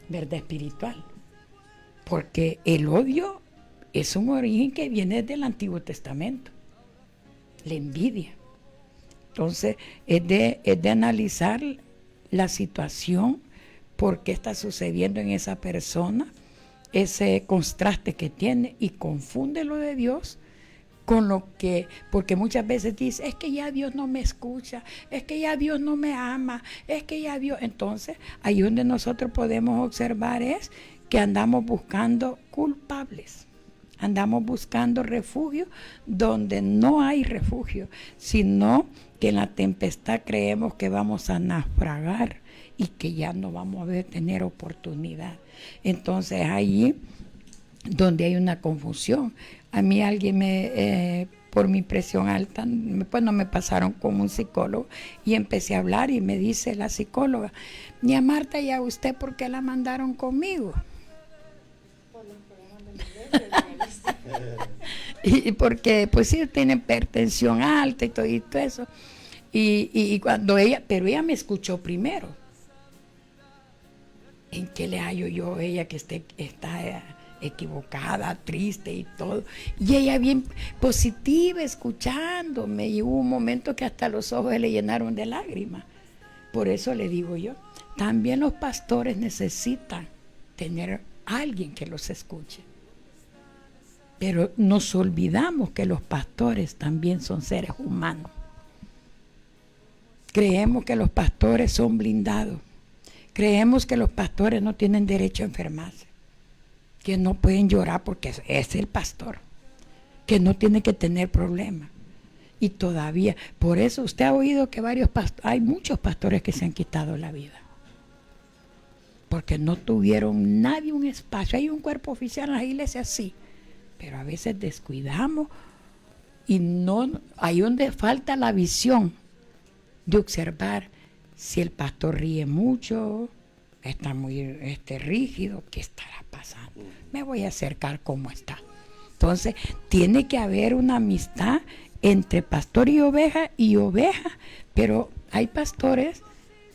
verdad espiritual, porque el odio es un origen que viene del Antiguo Testamento, la envidia. Entonces, es de analizar la situación, por qué está sucediendo en esa persona, ese contraste que tiene, y confunde lo de Dios con lo que, porque muchas veces dice, es que ya Dios no me escucha, es que ya Dios no me ama, es que ya Dios. Entonces, ahí donde nosotros podemos observar es que andamos buscando culpables. Andamos buscando refugio donde no hay refugio, sino que en la tempestad creemos que vamos a naufragar y que ya no vamos a tener oportunidad. Entonces allí donde hay una confusión. A mí alguien por mi presión alta, pues no me pasaron con un psicólogo y empecé a hablar y me dice la psicóloga, ni a Marta y a usted, ¿por qué la mandaron conmigo? Y porque pues sí tiene hipertensión alta y todo eso, y cuando pero ella me escuchó primero. ¿En qué le hallo yo a ella que está equivocada, triste y todo? Y ella bien positiva, escuchándome, y hubo un momento que hasta los ojos le llenaron de lágrimas. Por eso le digo yo, también los pastores necesitan tener alguien que los escuche. Pero nos olvidamos que los pastores también son seres humanos. Creemos que los pastores son blindados. Creemos que los pastores no tienen derecho a enfermarse, que no pueden llorar porque es el pastor, que no tiene que tener problemas. Y todavía, por eso usted ha oído que hay muchos pastores que se han quitado la vida, porque no tuvieron nadie un espacio. Hay un cuerpo oficial en las iglesias, sí, pero a veces descuidamos y no, ahí donde falta la visión de observar si el pastor ríe mucho, está muy rígido, ¿qué estará pasando? Me voy a acercar cómo está. Entonces, tiene que haber una amistad entre pastor y oveja, pero hay pastores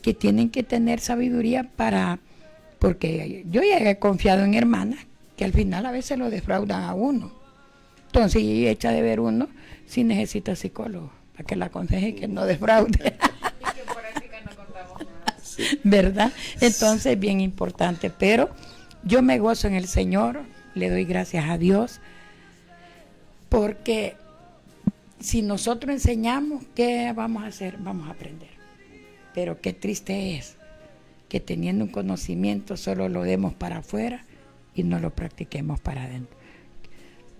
que tienen que tener sabiduría porque yo ya he confiado en hermanas que al final a veces lo defraudan a uno. Entonces, y echa de ver uno si necesita psicólogo para que la aconseje que no defraude. ¿Verdad? Entonces, bien importante, pero yo me gozo en el Señor, le doy gracias a Dios, porque si nosotros enseñamos, ¿qué vamos a hacer? Vamos a aprender. Pero qué triste es que teniendo un conocimiento solo lo demos para afuera y no lo practiquemos para adentro.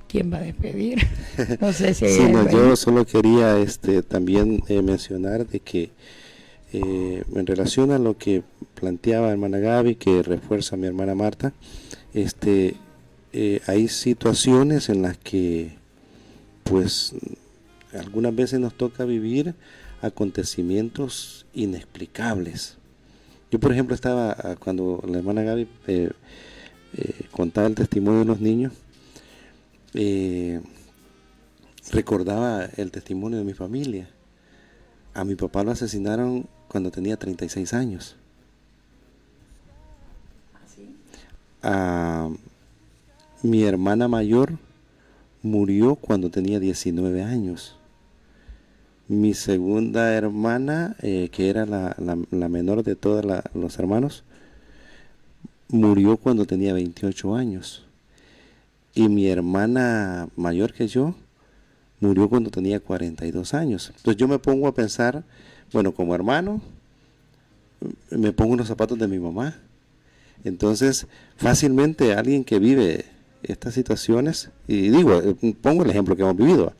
¿Quién va a despedir? No sé si sí, no, yo solo quería también mencionar de que en relación a lo que planteaba hermana Gaby, que refuerza a mi hermana Marta, hay situaciones en las que pues algunas veces nos toca vivir acontecimientos inexplicables. Yo, por ejemplo, estaba cuando la hermana Gaby contaba el testimonio de los niños, recordaba el testimonio de mi familia. A mi papá lo asesinaron cuando tenía 36 años. A mi hermana mayor murió cuando tenía 19 años. Mi segunda hermana, que era la menor de todos los hermanos, murió cuando tenía 28 años. Y mi hermana mayor que yo murió cuando tenía 42 años. Entonces yo me pongo a pensar, bueno, como hermano, me pongo en los zapatos de mi mamá. Entonces, fácilmente alguien que vive estas situaciones, y digo, pongo el ejemplo que hemos vivido,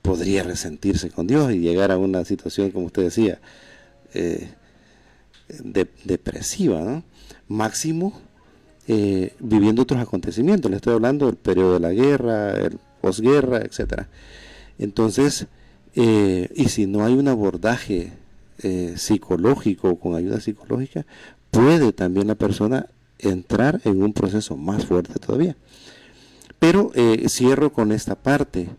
podría resentirse con Dios y llegar a una situación, como usted decía, depresiva, ¿no? Máximo, viviendo otros acontecimientos. Le estoy hablando del periodo de la guerra, el posguerra, etcétera. Entonces, y si no hay un abordaje psicológico, con ayuda psicológica, puede también la persona entrar en un proceso más fuerte todavía. Pero cierro con esta parte.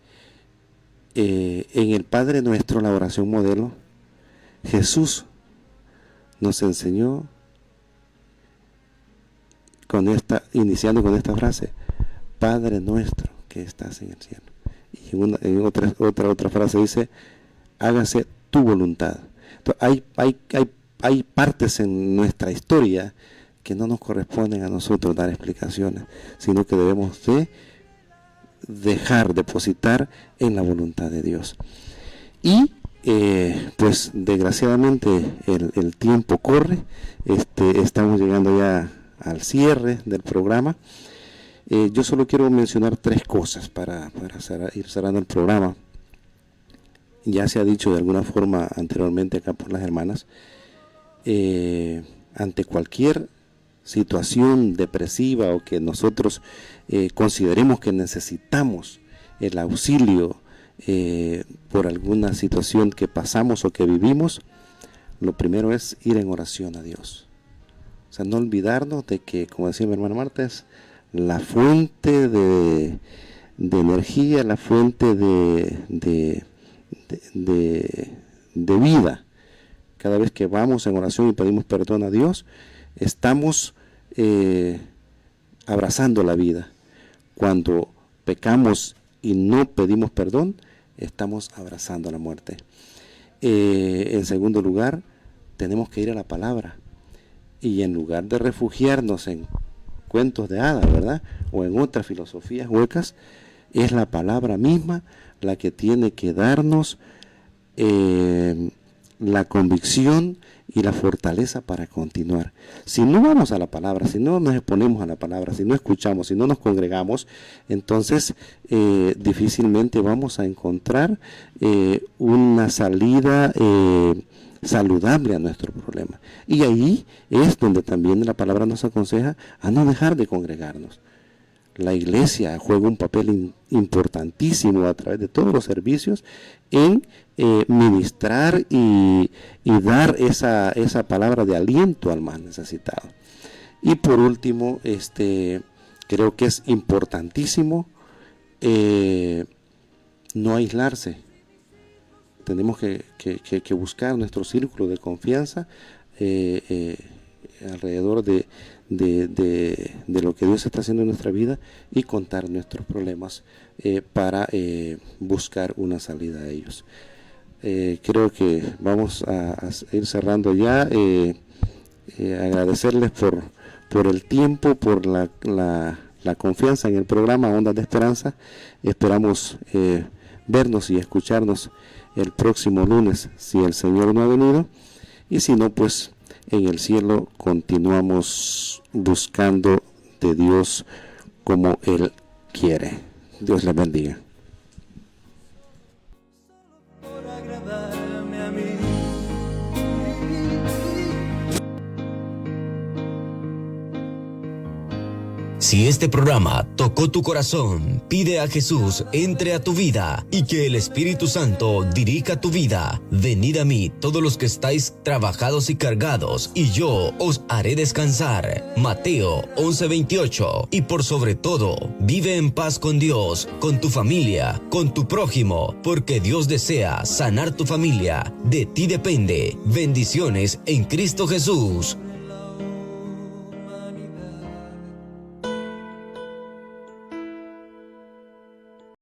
En el Padre Nuestro, la oración modelo, Jesús nos enseñó iniciando con esta frase: Padre nuestro que estás en el cielo. Y en otra frase dice: hágase tu voluntad. Entonces, hay partes en nuestra historia que no nos corresponden a nosotros dar explicaciones, sino que debemos de depositar en la voluntad de Dios. Y pues desgraciadamente el tiempo corre, estamos llegando ya al cierre del programa. Yo solo quiero mencionar 3 cosas para ir cerrando el programa. Ya se ha dicho de alguna forma anteriormente acá por las hermanas. Ante cualquier situación depresiva o que nosotros consideremos que necesitamos el auxilio por alguna situación que pasamos o que vivimos, lo primero es ir en oración a Dios. O sea, no olvidarnos de que, como decía mi hermana Marta, es la fuente de energía, la fuente de vida. Cada vez que vamos en oración y pedimos perdón a Dios, estamos abrazando la vida. Cuando pecamos y no pedimos perdón, estamos abrazando la muerte. En segundo lugar, tenemos que ir a la palabra, y en lugar de refugiarnos en cuentos de hadas, ¿verdad?, o en otras filosofías huecas, es la palabra misma la que tiene que darnos la convicción y la fortaleza para continuar. Si no vamos a la palabra, si no nos exponemos a la palabra, si no escuchamos, si no nos congregamos, entonces difícilmente vamos a encontrar una salida saludable a nuestro problema. Y ahí es donde también la palabra nos aconseja a no dejar de congregarnos. La iglesia juega un papel importantísimo a través de todos los servicios en ministrar y dar esa palabra de aliento al más necesitado. Y por último, creo que es importantísimo no aislarse. Tenemos que buscar nuestro círculo de confianza alrededor de lo que Dios está haciendo en nuestra vida y contar nuestros problemas para buscar una salida a ellos. Creo que vamos a ir cerrando ya. Agradecerles por el tiempo, por la confianza en el programa Ondas de Esperanza. Esperamos vernos y escucharnos el próximo lunes, si el Señor no ha venido, y si no, pues en el cielo continuamos buscando de Dios como Él quiere. Dios les bendiga. Si este programa tocó tu corazón, pide a Jesús entre a tu vida y que el Espíritu Santo dirija tu vida. Venid a mí todos los que estáis trabajados y cargados, y yo os haré descansar. Mateo 11:28. Y por sobre todo, vive en paz con Dios, con tu familia, con tu prójimo, porque Dios desea sanar tu familia. De ti depende. Bendiciones en Cristo Jesús.